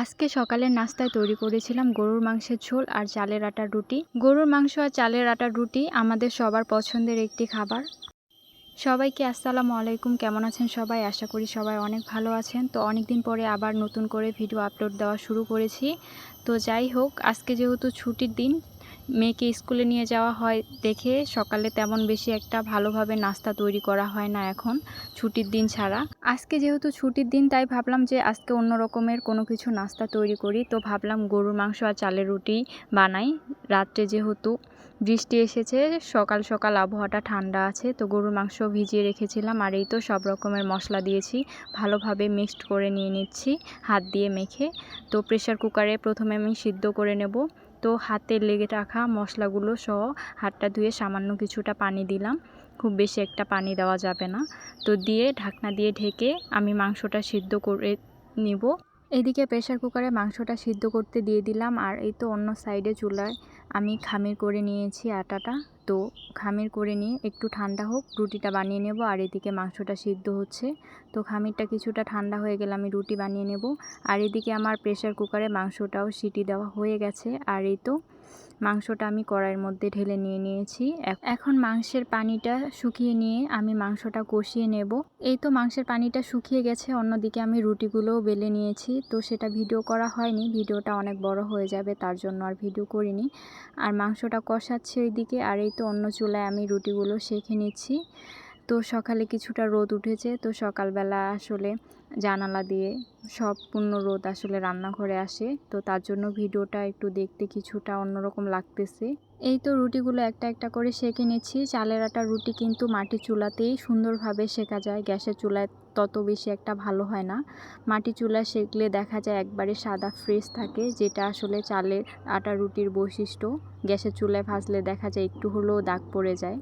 আজকে সকালের নাস্তায় তৈরি করেছিলাম গরুর মাংসের ঝোল আর চালের আটার রুটি। গরুর মাংস আর চালের আটার রুটি আমাদের সবার পছন্দের একটি খাবার। সবাইকে আসসালামু আলাইকুম। কেমন আছেন সবাই? আশা করি সবাই অনেক ভালো আছেন। তো অনেকদিন পরে আবার নতুন করে ভিডিও আপলোড দেওয়া শুরু করেছি। তো যাই হোক, আজকে যেহেতু ছুটির দিন, মেয়েকে স্কুলে নিয়ে যাওয়া হয় দেখে সকালে তেমন বেশি একটা ভালোভাবে নাস্তা তৈরি করা হয় না এখন ছুটির দিন ছাড়া। আজকে যেহেতু ছুটির দিন, তাই ভাবলাম যে আজকে অন্য রকমের কোনো কিছু নাস্তা তৈরি করি। তো ভাবলাম গরুর মাংস আর চালের রুটি বানাই। রাত্রে যেহেতু বৃষ্টি এসেছে, সকাল সকাল আবহাওয়াটা ঠান্ডা আছে, তো গরুর মাংস ভিজিয়ে রেখেছিলাম। আর এই তো সব রকমের মশলা দিয়েছি, ভালোভাবে মিক্সড করে নিয়ে নিচ্ছি হাত দিয়ে মেখে। তো প্রেসার কুকারে প্রথমে আমি সিদ্ধ করে নেব। তো হাতে লেগে রাখা মশলাগুলো সহ হাতটা ধুয়ে সামান্য কিছুটা পানি দিলাম, খুব বেশি একটা পানি দেওয়া যাবে না। তো দিয়ে ঢাকনা দিয়ে ঢেকে আমি মাংসটা সিদ্ধ করে নিব। এদিকে প্রেসার কুকারে মাংসটা সিদ্ধ করতে দিয়ে দিলাম। আর এই তো অন্য সাইডে চুলায় আমি খামির করে নিয়েছি আটাটা। তো খামির করে নিয়ে একটু ঠান্ডা হোক, রুটিটা বানিয়ে নেব। আর এদিকে মাংসটা সিদ্ধ হচ্ছে। তো খামিরটা কিছুটা ঠান্ডা হয়ে গেলে আমি রুটি বানিয়ে নেব। আর এদিকে আমার প্রেসার কুকারে মাংসটাও সিটি দেওয়া হয়ে গেছে। আর এই তো মাংসটা আমি কড়াইয়ের মধ্যে ঢেলে নিয়ে নিয়েছি। এখন মাংসের পানিটা শুকিয়ে নিয়ে আমি মাংসটা কষিয়ে নেব। এই তো মাংসের পানিটা শুকিয়ে গেছে। অন্যদিকে আমি রুটিগুলোও বেলে নিয়েছি। তো সেটা ভিডিও করা হয়নি, ভিডিওটা অনেক বড় হয়ে যাবে, তার জন্য আর ভিডিও করিনি। আর মাংসটা কষাচ্ছি ওইদিকে। আর এই তো অন্য চুলায় আমি রুটিগুলো সেঁকে নিচ্ছি। তো সকালে কিছুটা রোদ উঠেছে, তো সকালবেলা আসলে জানালা দিয়ে সম্পূর্ণ রোদ আসলে রান্নাঘরে আসে, তো তার জন্য ভিডিওটা একটু দেখতে কিছুটা অন্যরকম লাগতেছে। এই তো রুটিগুলো একটা একটা করে সেঁকে নিচ্ছি। চালের আটার রুটি কিন্তু মাটির চুলাতেই সুন্দরভাবে সেঁকা যায়, গ্যাসের চুলায় তত বেশি একটা ভালো হয় না। মাটির চুলায় সেঁকলে দেখা যায় একবারে সাদা ফ্রেশ থাকে, যেটা আসলে চালের আটার রুটির বৈশিষ্ট্য। গ্যাসের চুলায় ভাজলে দেখা যায় একটু হলেও দাগ পড়ে যায়,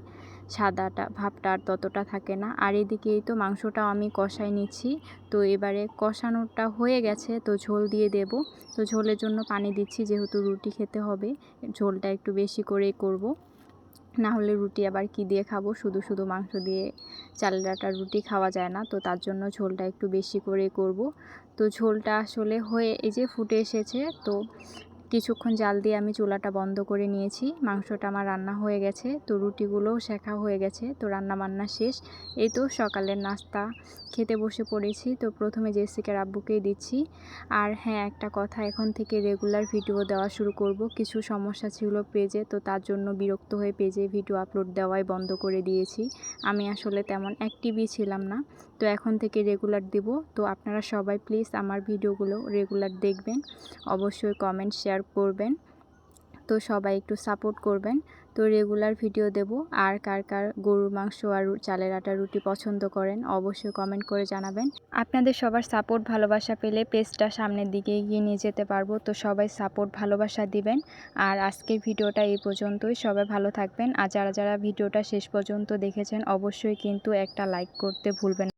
সাদাটা ভাবটা আর ততটা থাকে না। আর এদিকে এই তো মাংসটাও আমি কষাই নিচ্ছি। তো এবারে কষানোটা হয়ে গেছে, তো ঝোল দিয়ে দেব। তো ঝোলের জন্য পানি দিচ্ছি, যেহেতু রুটি খেতে হবে ঝোলটা একটু বেশি করেই করব, না হলে রুটি আবার কি দিয়ে খাবো, শুধু শুধু মাংস দিয়ে চালের আটার রুটি খাওয়া যায় না। তো তার জন্য ঝোলটা একটু বেশি করে করব। তো ঝোলটা আসলে হয়ে এই যে ফুটে এসেছে। তো কিছুক্ষণ জাল দিয়ে আমি চুলাটা বন্ধ করে নিয়েছি। মাংসটা আমার রান্না হয়ে গেছে, তো রুটিগুলোও শেখা হয়ে গেছে। তো রান্না বান্না শেষ। এই তো সকালের নাস্তা খেতে বসে পড়েছি। তো প্রথমে জেসিকার আব্বুকেই দিচ্ছি। আর হ্যাঁ, একটা কথা, এখন থেকে রেগুলার ভিডিও দেওয়া শুরু করব। কিছু সমস্যা ছিল পেজে, তো তার জন্য বিরক্ত হয়ে পেজে ভিডিও আপলোড দেওয়াই বন্ধ করে দিয়েছি। আমি আসলে তেমন অ্যাক্টিভই ছিলাম না, তো এখন থেকে রেগুলার দিব। তো আপনারা সবাই প্লিজ আমার ভিডিওগুলো রেগুলার দেখবেন, অবশ্যই কমেন্ট শেয়ার করবেন। তো সবাই একটু সাপোর্ট করবেন। তো রেগুলার ভিডিও দেব। আর কার কার গরুর মাংস আর চালের আটা রুটি পছন্দ করেন অবশ্যই কমেন্ট করে জানাবেন। আপনাদের সবার সাপোর্ট ভালোবাসা পেলে পেজটা সামনের দিকে এগিয়ে নিয়ে যেতে পারবো। তো সবাই সাপোর্ট ভালোবাসা দিবেন। আর আজকের ভিডিওটা এই পর্যন্তই। সবাই ভালো থাকবেন। আর যারা যারা ভিডিওটা শেষ পর্যন্ত দেখেছেন অবশ্যই কিন্তু একটা লাইক করতে ভুলবেন না।